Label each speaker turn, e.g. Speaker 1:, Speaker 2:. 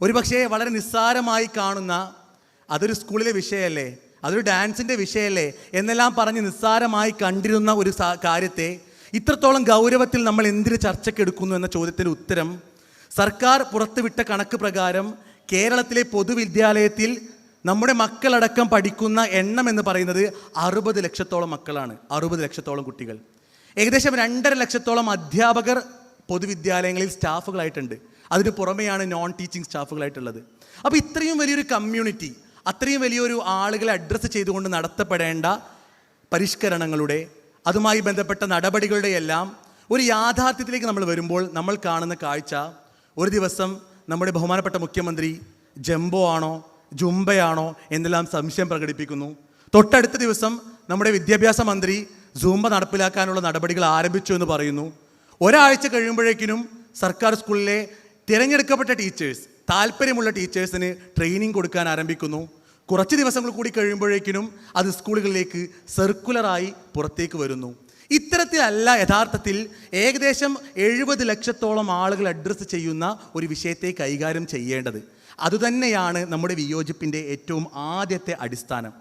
Speaker 1: ഒരുപക്ഷേ വളരെ നിസ്സാരമായി കാണുന്ന അതൊരു സ്കൂളിലെ വിഷയമല്ലേ, അതൊരു ഡാൻസിൻ്റെ വിഷയമല്ലേ എന്നെല്ലാം പറഞ്ഞ് നിസ്സാരമായി കണ്ടിരുന്ന ഒരു കാര്യത്തെ ഇത്രത്തോളം ഗൗരവത്തിൽ നമ്മൾ എന്തിന് ചർച്ചയ്ക്കെടുക്കുന്നു എന്ന ചോദ്യത്തിൻ്റെ ഉത്തരം സർക്കാർ പുറത്തുവിട്ട കണക്ക് പ്രകാരം കേരളത്തിലെ പൊതുവിദ്യാലയത്തിൽ നമ്മുടെ മക്കളടക്കം പഠിക്കുന്ന എണ്ണം എന്ന് പറയുന്നത് 60 ലക്ഷത്തോളം മക്കളാണ്. 60 ലക്ഷത്തോളം കുട്ടികൾ. ഏകദേശം 2.5 ലക്ഷത്തോളം അധ്യാപകർ പൊതുവിദ്യാലയങ്ങളിൽ സ്റ്റാഫുകളായിട്ടുണ്ട്. അതിന് പുറമെയാണ് നോൺ ടീച്ചിങ് സ്റ്റാഫുകളായിട്ടുള്ളത്. അപ്പോൾ ഇത്രയും വലിയൊരു കമ്മ്യൂണിറ്റി, അത്രയും വലിയൊരു ആളുകളെ അഡ്രസ്സ് ചെയ്തുകൊണ്ട് നടത്തപ്പെടേണ്ട പരിഷ്കരണങ്ങളുടെ അതുമായി ബന്ധപ്പെട്ട നടപടികളുടെ എല്ലാം ഒരു യാഥാർത്ഥ്യത്തിലേക്ക് നമ്മൾ വരുമ്പോൾ നമ്മൾ കാണുന്ന കാഴ്ച, ഒരു ദിവസം നമ്മുടെ ബഹുമാനപ്പെട്ട മുഖ്യമന്ത്രി ജംബോ ആണോ ജുംബയാണോ എന്നെല്ലാം സംശയം പ്രകടിപ്പിക്കുന്നു. തൊട്ടടുത്ത ദിവസം നമ്മുടെ വിദ്യാഭ്യാസ മന്ത്രി സൂംബ നടപ്പിലാക്കാനുള്ള നടപടികൾ ആരംഭിച്ചു എന്ന് പറയുന്നു. ഒരാഴ്ച കഴിയുമ്പോഴേക്കിനും സർക്കാർ സ്കൂളിലെ തിരഞ്ഞെടുക്കപ്പെട്ട ടീച്ചേഴ്സ്, താല്പര്യമുള്ള ടീച്ചേഴ്സിന് ട്രെയിനിങ് കൊടുക്കാൻ ആരംഭിക്കുന്നു. കുറച്ച് ദിവസങ്ങൾ കൂടി കഴിയുമ്പോഴേക്കിനും അത് സ്കൂളുകളിലേക്ക് സർക്കുലറായി പുറത്തേക്ക് വരുന്നു. ഇത്തരത്തിലല്ല യഥാർത്ഥത്തിൽ ഏകദേശം 70 ലക്ഷത്തോളം ആളുകൾ അഡ്രസ്സ് ചെയ്യുന്ന ഒരു വിഷയത്തെ കൈകാര്യം ചെയ്യേണ്ടത്. അതുതന്നെയാണ് നമ്മുടെ വിയോജിപ്പിൻ്റെ ഏറ്റവും ആദ്യത്തെ അടിസ്ഥാനം.